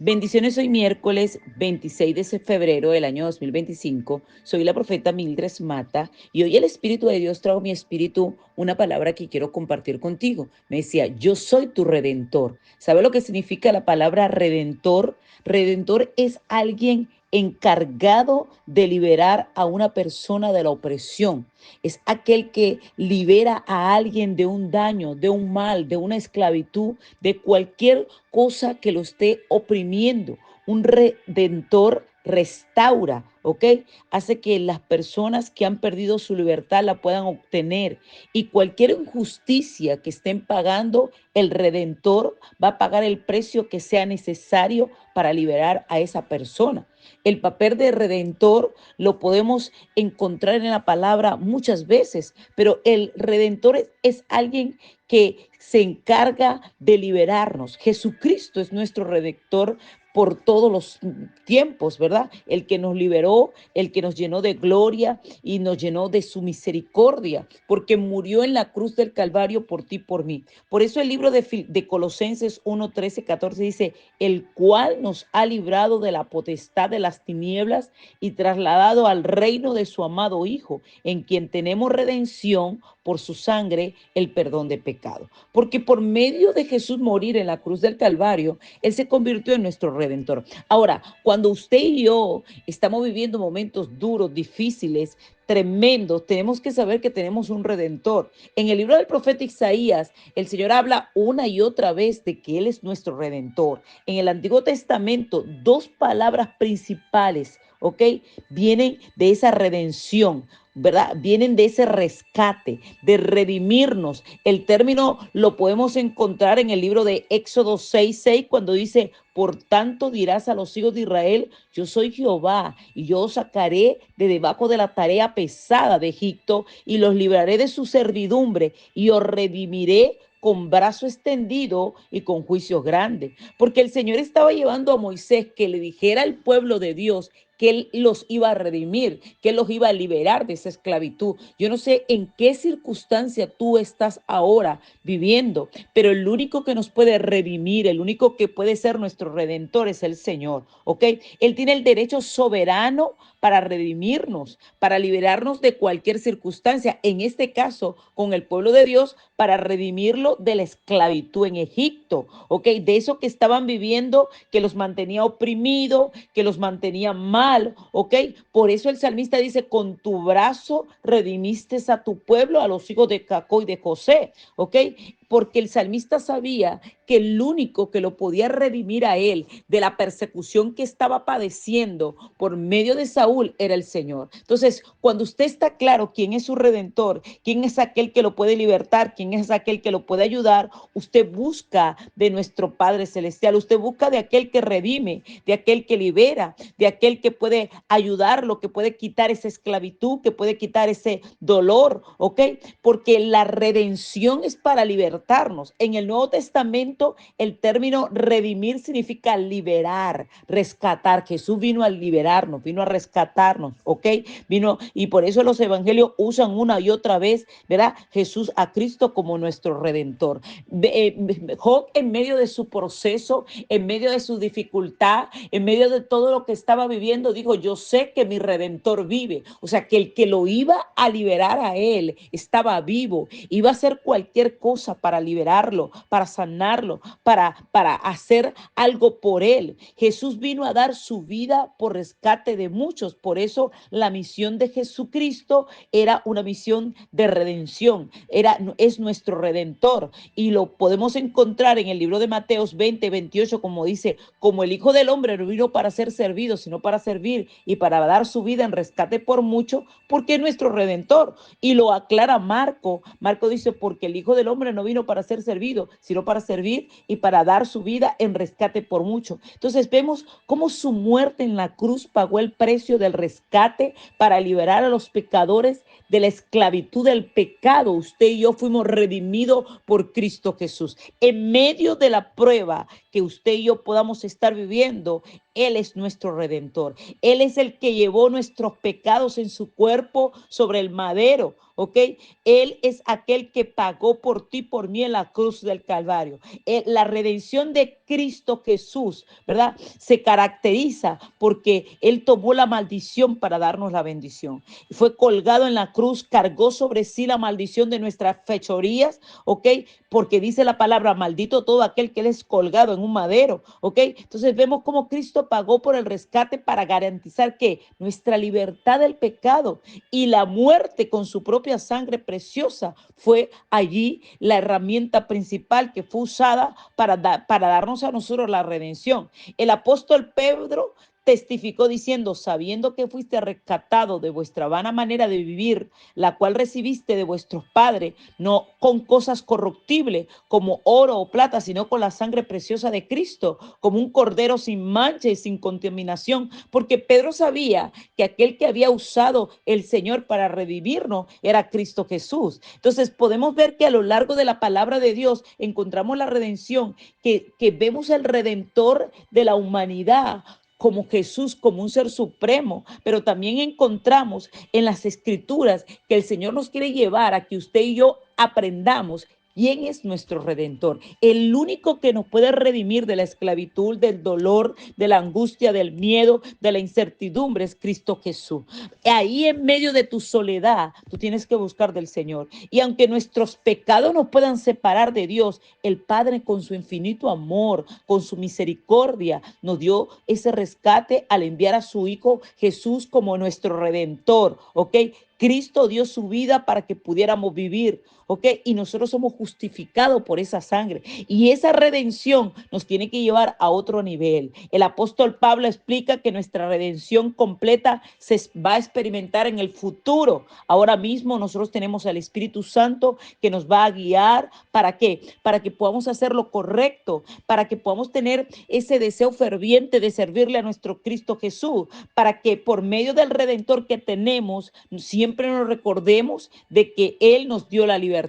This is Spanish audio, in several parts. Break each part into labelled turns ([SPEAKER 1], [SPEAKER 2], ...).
[SPEAKER 1] Bendiciones, hoy miércoles 26 de febrero del año 2025. Soy la profeta Mildred Mata y hoy el Espíritu de Dios trajo a mi espíritu una palabra que quiero compartir contigo. Me decía, yo soy tu redentor. ¿Sabe lo que significa la palabra redentor? Redentor es alguien encargado de liberar a una persona de la opresión. Es aquel que libera a alguien de un daño, de un mal, de una esclavitud, de cualquier cosa que lo esté oprimiendo. Un redentor restaura, ¿ok? Hace que las personas que han perdido su libertad la puedan obtener. Y cualquier injusticia que estén pagando, el redentor va a pagar el precio que sea necesario para liberar a esa persona. El papel de redentor lo podemos encontrar en la palabra muchas veces, pero el redentor es alguien que se encarga de liberarnos. Jesucristo es nuestro redentor por todos los tiempos, ¿verdad? El que nos liberó, el que nos llenó de gloria y nos llenó de su misericordia, porque murió en la cruz del Calvario por ti, por mí. Por eso el libro de Colosenses 1, 13, 14 dice, el cual nos ha librado de la potestad de las tinieblas y trasladado al reino de su amado Hijo, en quien tenemos redención por su sangre, el perdón de pecado. Porque por medio de Jesús morir en la cruz del Calvario, Él se convirtió en nuestro redentor. Ahora, cuando usted y yo estamos viviendo momentos duros, difíciles, tremendos, tenemos que saber que tenemos un redentor. En el libro del profeta Isaías, el Señor habla una y otra vez de que Él es nuestro redentor. En el Antiguo Testamento, dos palabras principales, ¿ok? Vienen de esa redención, ¿verdad? Vienen de ese rescate, de redimirnos. El término lo podemos encontrar en el libro de Éxodo 6:6, cuando dice, por tanto dirás a los hijos de Israel, yo soy Jehová y yo os sacaré de debajo de la tarea pesada de Egipto y los libraré de su servidumbre y os redimiré con brazo extendido y con juicios grandes. Porque el Señor estaba llevando a Moisés que le dijera al pueblo de Dios que Él los iba a redimir, que Él los iba a liberar de esa esclavitud. Yo no sé en qué circunstancia tú estás ahora viviendo, pero el único que nos puede redimir, el único que puede ser nuestro redentor es el Señor, ¿ok? Él tiene el derecho soberano para redimirnos, para liberarnos de cualquier circunstancia. En este caso, con el pueblo de Dios, para redimirlo de la esclavitud en Egipto, ¿ok? De eso que estaban viviendo, que los mantenía oprimidos, que los mantenía mal, ¿ok? Por eso el salmista dice, con tu brazo redimiste a tu pueblo, a los hijos de Jacob y de José, ¿ok? Porque el salmista sabía que el único que lo podía redimir a él de la persecución que estaba padeciendo por medio de Saúl era el Señor. Entonces, cuando usted está claro quién es su redentor, quién es aquel que lo puede libertar, quién es aquel que lo puede ayudar, usted busca de nuestro Padre Celestial, usted busca de aquel que redime, de aquel que libera, de aquel que puede ayudarlo, que puede quitar esa esclavitud, que puede quitar ese dolor, ¿ok? Porque la redención es para libertarnos. En el Nuevo Testamento, el término redimir significa liberar, rescatar. Jesús vino a liberarnos, vino a rescatarnos, ¿ok? Vino, y por eso los evangelios usan una y otra vez, ¿verdad? Jesús a Cristo como nuestro redentor. Job, en medio de su proceso, en medio de su dificultad, en medio de todo lo que estaba viviendo, dijo, yo sé que mi redentor vive. O sea, que el que lo iba a liberar a él estaba vivo, iba a hacer cualquier cosa para liberarlo, para sanarlo, para hacer algo por él. Jesús vino a dar su vida por rescate de muchos. Por eso la misión de Jesucristo era una misión de redención, es nuestro redentor, y lo podemos encontrar en el libro de Mateos 20:28, como dice, como el Hijo del Hombre no vino para ser servido, sino para servir y para dar su vida en rescate por mucho, porque es nuestro redentor. Y lo aclara Marco. Marco dice, porque el Hijo del Hombre no vino para ser servido, sino para servir y para dar su vida en rescate por mucho. Entonces vemos cómo su muerte en la cruz pagó el precio del rescate para liberar a los pecadores de la esclavitud del pecado. Usted y yo fuimos redimidos por Cristo Jesús. En medio de la prueba que usted y yo podamos estar viviendo, Él es nuestro Redentor. Él es el que llevó nuestros pecados en su cuerpo sobre el madero, ¿ok? Él es aquel que pagó por ti, por mí en la cruz del Calvario. La redención de Cristo Jesús, ¿verdad? Se caracteriza porque Él tomó la maldición para darnos la bendición. Fue colgado en la cruz, cargó sobre sí la maldición de nuestras fechorías, ¿ok? Porque dice la palabra, maldito todo aquel que es colgado en un madero, ¿ok? Entonces vemos cómo Cristo pagó por el rescate para garantizar que nuestra libertad del pecado y la muerte con su propia sangre preciosa fue allí la herramienta principal que fue usada para darnos a nosotros la redención. El apóstol Pedro testificó diciendo, sabiendo que fuiste rescatado de vuestra vana manera de vivir, la cual recibiste de vuestros padres, no con cosas corruptibles como oro o plata, sino con la sangre preciosa de Cristo, como un cordero sin mancha y sin contaminación, porque Pedro sabía que aquel que había usado el Señor para revivirnos era Cristo Jesús. Entonces podemos ver que a lo largo de la palabra de Dios encontramos la redención, que vemos el redentor de la humanidad como Jesús, como un ser supremo, pero también encontramos en las escrituras que el Señor nos quiere llevar a que usted y yo aprendamos quién es nuestro Redentor. El único que nos puede redimir de la esclavitud, del dolor, de la angustia, del miedo, de la incertidumbre es Cristo Jesús. Ahí en medio de tu soledad, tú tienes que buscar del Señor. Y aunque nuestros pecados nos puedan separar de Dios, el Padre con su infinito amor, con su misericordia, nos dio ese rescate al enviar a su Hijo Jesús como nuestro Redentor, ¿ok? Cristo dio su vida para que pudiéramos vivir, ¿ok? Y nosotros somos justificados por esa sangre. Y esa redención nos tiene que llevar a otro nivel. El apóstol Pablo explica que nuestra redención completa se va a experimentar en el futuro. Ahora mismo nosotros tenemos al Espíritu Santo que nos va a guiar. ¿Para qué? Para que podamos hacer lo correcto, para que podamos tener ese deseo ferviente de servirle a nuestro Cristo Jesús, para que por medio del Redentor que tenemos, siempre nos recordemos de que Él nos dio la libertad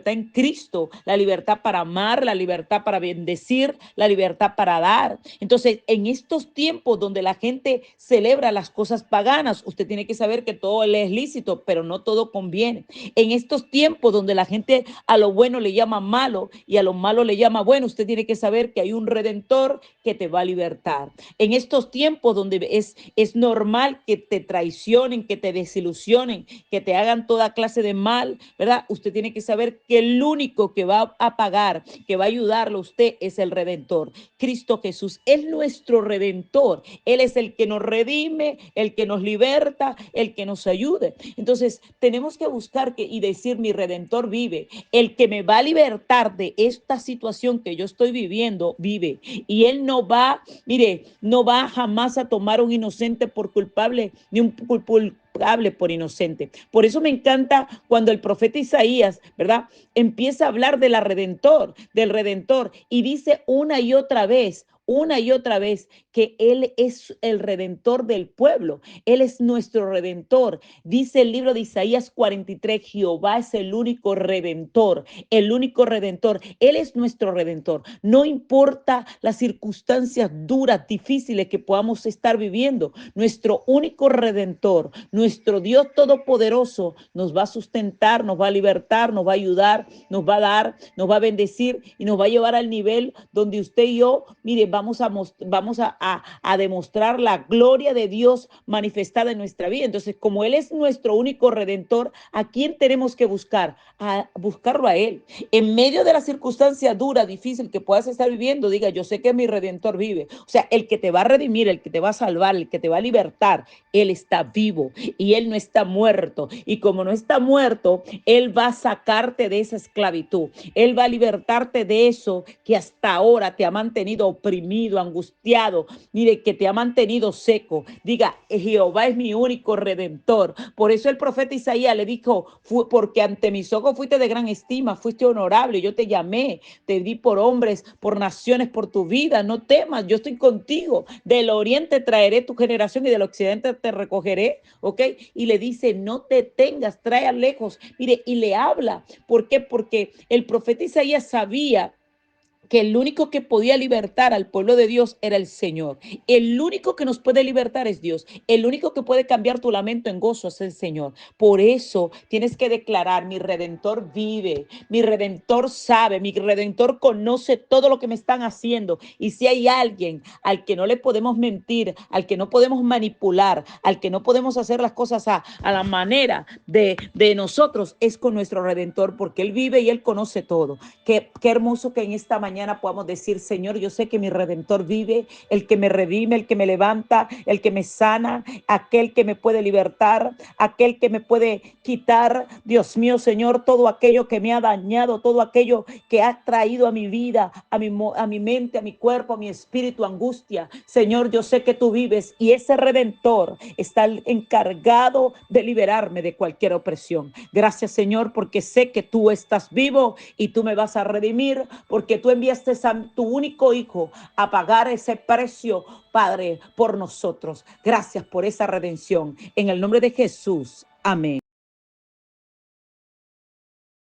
[SPEAKER 1] en Cristo, la libertad para amar, la libertad para bendecir, la libertad para dar. Entonces, en estos tiempos donde la gente celebra las cosas paganas, usted tiene que saber que todo es lícito, pero no todo conviene. En estos tiempos donde la gente a lo bueno le llama malo y a lo malo le llama bueno, usted tiene que saber que hay un Redentor que te va a libertar. En estos tiempos donde es normal que te traicionen, que te desilusionen, que te hagan toda clase de mal, ¿verdad? Usted tiene que saber que el único que va a pagar, que va a ayudarlo a usted es el Redentor. Cristo Jesús es nuestro Redentor. Él es el que nos redime, el que nos liberta, el que nos ayude. Entonces, tenemos que buscar y decir, mi Redentor vive. El que me va a libertar de esta situación que yo estoy viviendo, vive. Y Él no va, mire, no va jamás a tomar a un inocente por culpable, ni un culpable por inocente. Por eso me encanta cuando el profeta Isaías, ¿verdad? Empieza a hablar de la Redentor, del Redentor, y dice una y otra vez, que Él es el Redentor del pueblo. Él es nuestro Redentor. Dice el libro de Isaías 43, Jehová es el único Redentor, el único Redentor. Él es nuestro Redentor. No importa las circunstancias duras, difíciles que podamos estar viviendo, nuestro único Redentor, nuestro Dios Todopoderoso nos va a sustentar, nos va a libertar, nos va a ayudar, nos va a dar, nos va a bendecir y nos va a llevar al nivel donde usted y yo, mire, vamos a demostrar la gloria de Dios manifestada en nuestra vida. Entonces, como Él es nuestro único Redentor, ¿a quién tenemos que buscar? A buscarlo a Él. En medio de la circunstancia dura, difícil que puedas estar viviendo, diga, yo sé que mi Redentor vive. O sea, el que te va a redimir, el que te va a salvar, el que te va a libertar, Él está vivo y Él no está muerto. Y como no está muerto, Él va a sacarte de esa esclavitud. Él va a libertarte de eso que hasta ahora te ha mantenido oprimido, angustiado, mire, que te ha mantenido seco. Diga, Jehová es mi único Redentor. Por eso el profeta Isaías le dijo, porque ante mis ojos fuiste de gran estima, fuiste honorable, yo te llamé, te di por hombres, por naciones, por tu vida, no temas, yo estoy contigo. Del oriente traeré tu generación y del occidente te recogeré, ¿ok? Y le dice, no te tengas, trae a lejos. Mire, y le habla. ¿Por qué? Porque el profeta Isaías sabía que el único que podía libertar al pueblo de Dios era el Señor. El único que nos puede libertar es Dios. El único que puede cambiar tu lamento en gozo es el Señor. Por eso tienes que declarar, mi Redentor vive, mi Redentor sabe, mi Redentor conoce todo lo que me están haciendo. Y si hay alguien al que no le podemos mentir, al que no podemos manipular, al que no podemos hacer las cosas a la manera de nosotros, es con nuestro Redentor, porque Él vive y Él conoce todo. Qué hermoso que en esta mañana podamos decir, Señor, yo sé que mi Redentor vive, el que me redime, el que me levanta, el que me sana, aquel que me puede libertar, aquel que me puede quitar, Dios mío, Señor, todo aquello que me ha dañado, todo aquello que ha traído a mi vida, a mi mente, a mi cuerpo, a mi espíritu, angustia. Señor, yo sé que tú vives y ese Redentor está encargado de liberarme de cualquier opresión. Gracias, Señor, porque sé que tú estás vivo y tú me vas a redimir, porque tú enviaste a tu único hijo a pagar ese precio, Padre, por nosotros. Gracias por esa redención. En el nombre de Jesús. Amén.